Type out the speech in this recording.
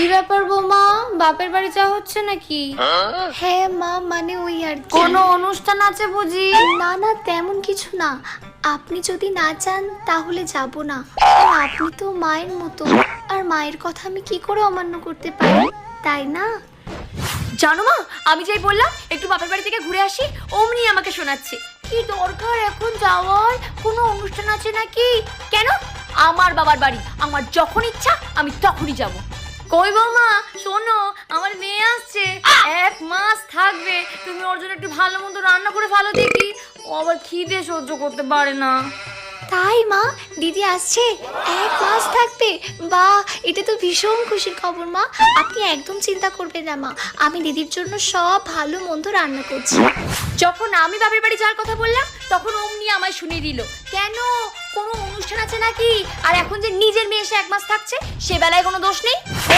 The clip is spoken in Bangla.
কি ব্যাপার বৌমা, বাপের বাড়ি যাওয়া হচ্ছে নাকি? হ্যাঁ মা, মানে ওই আর কি। কোনো অনুষ্ঠান আছে বুঝি? না না, তেমন কিছু না। আপনি যদি না চান তাহলে যাব না। আর আপনি তো মায়ের মতো, আর মায়ের কথা আমি কি করে অমান্য করতে পারি, তাই না? জানো মা, আমি যাই বললাম একটু বাপের বাড়ি থেকে ঘুরে আসি, অমনি আমাকে শোনাচ্ছে কি দরকার এখন যাওয়ার? কোনো অনুষ্ঠান আছে নাকি? কেন? আমার বাবার বাড়ি, আমার যখন ইচ্ছা আমি তখনই যাব। কই বৌমা শোনো, আমার মেয়ে আসছে, 1 মাস থাকবে। তুমি ওর জন্য একটু ভালো মন্দ রান্না করে ভালো দেখি, ও আবার খিদে সহ্য করতে পারে না। তাই মা, দিদি আসছে 1 মাস থাকতে? বাহ, এটা তো ভীষণ খুশির খবর মা। আপনি একদম চিন্তা করবেন না মা, আমি দিদির জন্য সব ভালো মন্দ রান্না করছি। যখন আমি বাপের বাড়ি যাওয়ার কথা বললাম তখন অমনি আমায় শুনিয়ে দিল কেন কোনো অনুষ্ঠান আছে নাকি, আর এখন যে নিজের মেয়ে এসে 1 মাস থাকছে সে বেলায় কোনো দোষ নেই।